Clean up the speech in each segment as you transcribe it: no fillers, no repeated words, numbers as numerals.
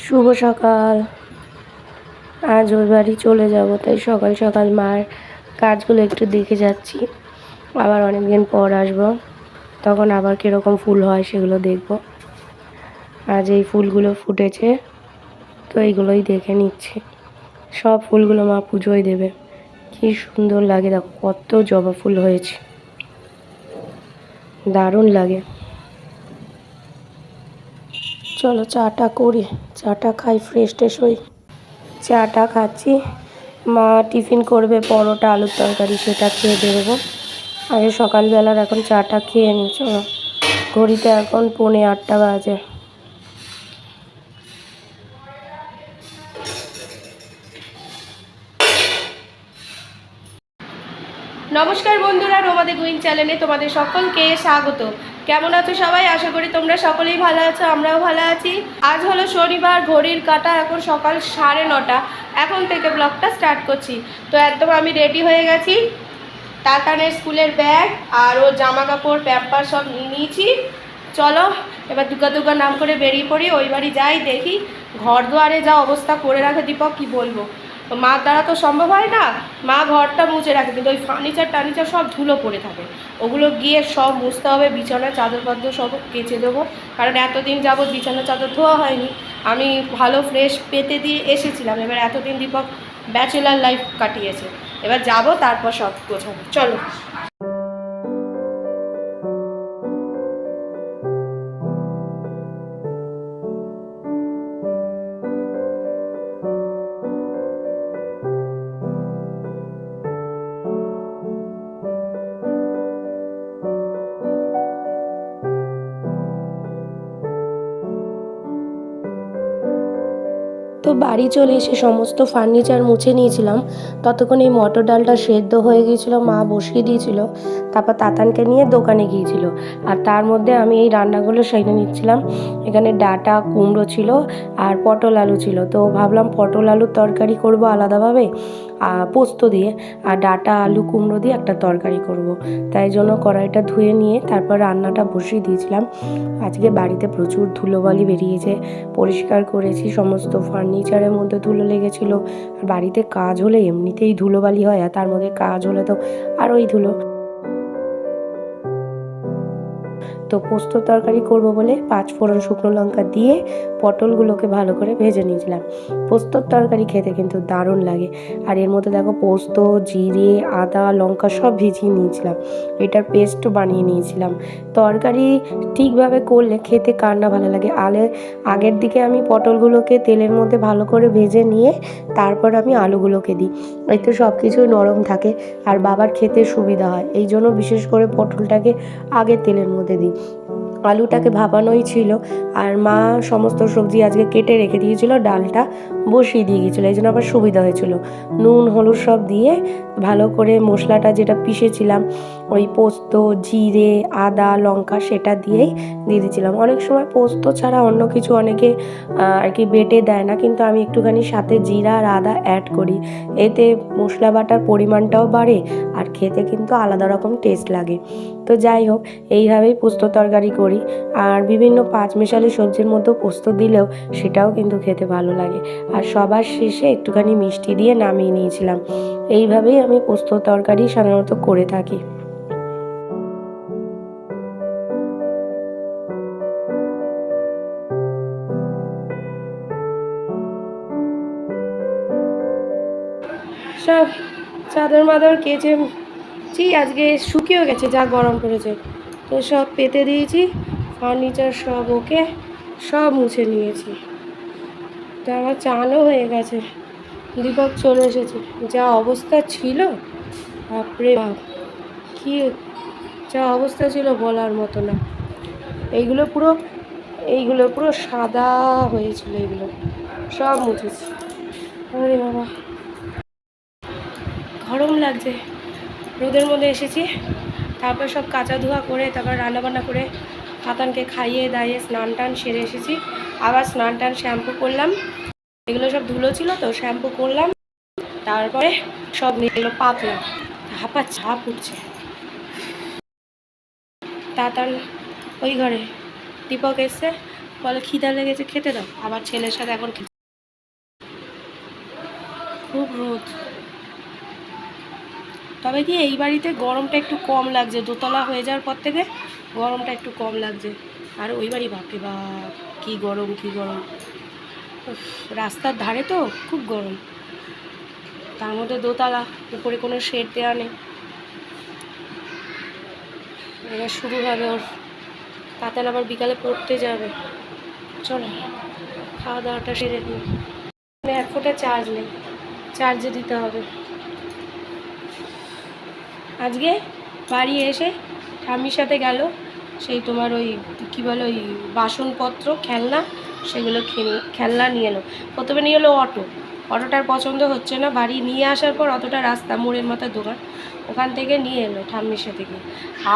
শুভ সকাল। আজ ওই বাড়ি চলে যাব, তাই সকাল সকাল মার কাজগুলো একটু দেখে যাচ্ছি। আবার অনেক দিন পর আসবো, তখন আবার কীরকম ফুল হয় সেগুলো দেখব। আজ এই ফুলগুলো ফুটেছে, তো এইগুলোই দেখে নিচ্ছি। সব ফুলগুলো মা পুজোয় দেবে। কি সুন্দর লাগে, দেখো কত জবা ফুল হয়েছে, দারুণ লাগে। চলো চাটা করি, চাটা খাই, ফ্রেশ ট্রেশ হই। চাটা খাচ্ছি, মা টিফিন করবে পরোটা আলুর তরকারি, সেটা খেয়ে বেরোবো। আগে সকালবেলার এখন চাটা খেয়ে নিই। চলো, ঘড়িতে এখন 7:45 বাজে। নমস্কার বন্ধুরা, রোমাদি গুইং চ্যানেলে তোমাদের সকলকে স্বাগত। কেমন আছো সবাই? আশা করি তোমরা সকলেই ভালো আছো, আমরাও ভালো আছি। আজ হলো শনিবার, ঘড়ির কাঁটা এখন সকাল 9:30। এখন থেকে ব্লগটা স্টার্ট করছি। তো একদম আমি রেডি হয়ে গেছি। তাতানের স্কুলের ব্যাগ আর ওর জামা কাপড় প্যাম্পার সব নিয়ে নিয়েছি। চলো এবার দুর্গা নাম করে বেরিয়ে পড়ি। ওই বাড়ি যাই, দেখি ঘর দুয়ারে যা অবস্থা করে রাখে দীপক, কি বলবো। মার দ্বারা তো সম্ভব হয় না। মা ঘরটা মুছে রাখে, কিন্তু ওই ফার্নিচার সব ধুলো পড়ে থাকে। ওগুলো গিয়ে সব মুছতে হবে। বিছানা চাদর পাদর সব কেচে দেবো, কারণ এতদিন যাবৎ বিছানা চাদর ধোয়া হয়নি। আমি ভালো ফ্রেশ পেতে দিয়ে এসেছিলাম। এবার এতদিন দীপক ব্যাচেলার লাইফ কাটিয়েছে, এবার যাব, তারপর সব গোছাবো। চলো। তো বাড়ি চলে এসে সমস্ত ফার্নিচার মুছে নিয়েছিলাম। ততক্ষণ এই মটর ডালটা সেদ্ধ হয়ে গিয়েছিলো, মা বসিয়ে দিয়েছিল। তারপর তাতানকে নিয়ে দোকানে গিয়েছিল, আর তার মধ্যে আমি এই রান্নাগুলো সেরে নিচ্ছিলাম। এখানে ডাঁটা কুমড়ো ছিল আর পটল আলু ছিল। তো ভাবলাম পটল আলুর তরকারি করব আলাদাভাবে পোস্ত দিয়ে, আর ডাঁটা আলু কুমড়ো দিয়ে একটা তরকারি করব। তাই জন্য কড়াইটা ধুয়ে নিয়ে তারপর রান্নাটা বসিয়ে দিয়েছিলাম। আজকে বাড়িতে প্রচুর ধুলোবালি বেরিয়েছে, পরিষ্কার করেছি। সমস্ত ফার্নিচারের মধ্যে ধুলো লেগেছিলো। আর বাড়িতে কাজ হলে এমনিতেই ধুলোবালি হয়, আর তার মধ্যে কাজ হলে তো আরোই ধুলো। তো পোস্ত তরকারি করব বলে 5 ফোড়ন শুকনো লঙ্কা দিয়ে পটলগুলোকে ভালো করে ভেজে নিয়েছিলাম। পোস্তর তরকারি খেতে কিন্তু দারুণ লাগে। আর এর মধ্যে দেখো পোস্ত, জিরে, আদা, লঙ্কা সব ভিজিয়ে নিয়েছিলাম, এটার পেস্টও বানিয়ে নিয়েছিলাম। তরকারি ঠিকভাবে করলে খেতে কার না ভালো লাগে। আগের দিকে আমি পটলগুলোকে তেলের মধ্যে ভালো করে ভেজে নিয়ে তারপর আমি আলুগুলোকে দিই, এতে সব কিছুই নরম থাকে আর বাবার খেতে সুবিধা হয়। এই জন্য বিশেষ করে পটলটাকে আগে তেলের মধ্যে দিই। আলুটাকে ভাপানোই ছিল, আর মা সমস্ত সবজি আজকে কেটে রেখে দিয়েছিল, ডালটা বসিয়ে দিয়ে গিয়েছিলো, এই জন্য আবার সুবিধা হয়েছিল। নুন হলুদ সব দিয়ে ভালো করে মশলাটা যেটা পিষেছিলাম, ওই পোস্ত, জিরে, আদা, লঙ্কা, সেটা দিয়েই দিয়ে দিয়েছিলাম। অনেক সময় পোস্ত ছাড়া অন্য কিছু অনেকে আর কি বেটে দেয় না, কিন্তু আমি একটুখানি সাথে জিরা আর আদা অ্যাড করি। এতে মশলা বাটার পরিমাণটাও বাড়ে আর খেতে কিন্তু আলাদা রকম টেস্ট লাগে। তো যাই হোক, এইভাবেই পোস্ত তরকারি করি। আর বিভিন্ন পাঁচমিশালি সবজির মধ্যেও পোস্ত দিলেও সেটাও কিন্তু খেতে ভালো লাগে। আর সবার শেষে একটুখানি মিষ্টি দিয়ে নামিয়ে নিয়েছিলাম। এইভাবেই আমি পোস্ত তরকারি সাধারণত করে থাকি। সব চাদর মাদর কেচেছি, আজকে শুকিয়েও গেছে, যা গরম পড়েছে। তো সব পেতে দিয়েছি, ফার্নিচার সব ওকে, সব মুছে নিয়েছি। তো আমার চানও হয়ে গেছে, দীপক চলে এসেছে। যা অবস্থা ছিল, বাপরে বাপ, কী যা অবস্থা ছিল বলার মতো না। এইগুলো পুরো সাদা হয়েছিল, এগুলো সব মুছেছি। আরে বাবা, গরম লাগছে, রোদের মধ্যে এসেছি। তারপর সব কাচা ধোয়া করে তারপর রান্নাবান্না করে তাতানকে খাইয়ে দাইয়ে স্নান টান সেরে এসেছি। আবার স্নান টান শ্যাম্পু করলাম, এগুলো সব ধুলো ছিল তো শ্যাম্পু করলাম। তারপরে সব নিয়ে এগুলো পাতলাম, হাঁপা ছাপ উঠছে। তাতান ওই ঘরে, দীপক এসছে, বলে খিদা লেগেছে খেতে দাও, আবার ছেলের সাথে এখন খুব রোদ। তবে কি এই বাড়িতে গরমটা একটু কম লাগছে, দোতলা হয়ে যাওয়ার পর থেকে গরমটা একটু কম লাগছে। আর ওই বাড়ি বাপরে বাপ কী গরম কী গরম, রাস্তার ধারে তো খুব গরম, তার মধ্যে দোতলা, উপরে কোনো শেড দেওয়া নেই। এবার শুরু হবে ওর, তাতান আবার বিকালে পড়তে যাবে। চলো খাওয়া দাওয়াটা সেরে দিই। এক ফোঁটা চার্জ নেই, চার্জে দিতে হবে। আজকে বাড়ি এসে ঠাম্মির সাথে গেল সেই তোমার ওই কী বলে ওই বাসনপত্র খেলনা, সেগুলো খেলনা নিয়ে এলো। প্রথমে নিয়ে এলো অটোটার পছন্দ হচ্ছে না, বাড়ি নিয়ে আসার পর অতটা রাস্তা, মোড়ের মাথার দোকান, ওখান থেকে নিয়ে এলো ঠাম্মির সাথে গিয়ে।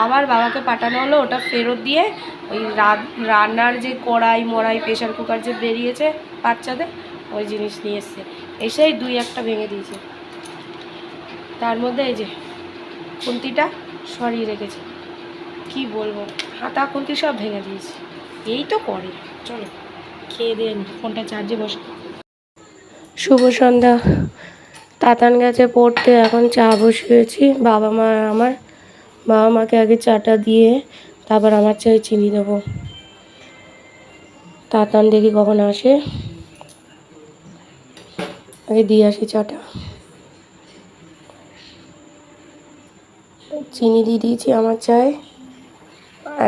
আবার বাবাকে পাঠানো হলো ওটা ফেরত দিয়ে ওই রান্নার যে কড়াই মড়াই প্রেশার কুকার যে বেরিয়েছে বাচ্চাদের, ওই জিনিস নিয়ে এসছে। এসেই 2-1টা ভেঙে দিয়েছে, তার মধ্যে এই যে খুন্তিটা সরিয়ে রেখেছে। কি বলবো, হাতা খুন্তি সব ভেঙে দিয়েছে, এই তো করে। চলো খেয়ে দিয়ে ফোনটা চার্জে বসে। শুভ সন্ধ্যা। তাতান গেছে পড়তে, এখন চা বসিয়েছি। বাবা মাকে আগে চাটা দিয়ে তারপর আমার চায়ে চিনি দেবো। তাতান দেখি কখন আসে, আগে দিয়ে আসি চাটা। চিনি দিয়ে দিয়েছি আমার চায়ে।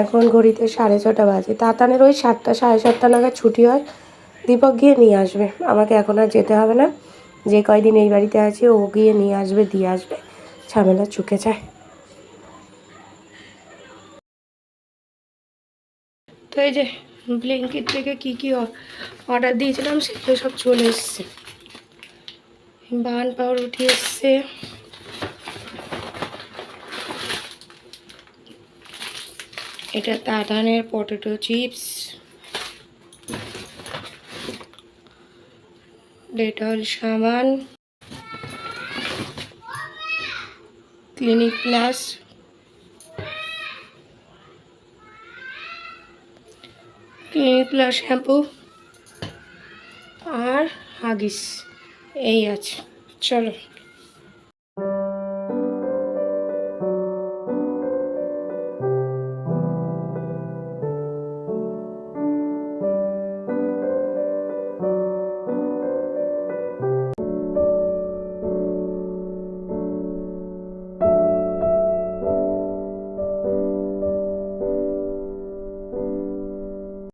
এখন ঘড়িতে 6:30 বাজে। তাতানের ওই 7টা 7:30 নাগাদ ছুটি হয়, দীপক গিয়ে নিয়ে আসবে। আমাকে এখন আর যেতে হবে না, যে কয়দিন এই বাড়িতে আছে ও গিয়ে নিয়ে আসবে, দিয়ে আসবে, ঝামেলা চুকে যায়। তো এই যে ব্লিঙ্কিট থেকে কী কী অর্ডার দিয়েছিলাম সেগুলো সব চলে এসছে। বান পাউরুটি এসছে, এটা তাতানের পটেটো চিপস, ডেটল সাবান, ক্লিনিক প্লাস, শ্যাম্পু আর হাগিস, এই আছে। চলো।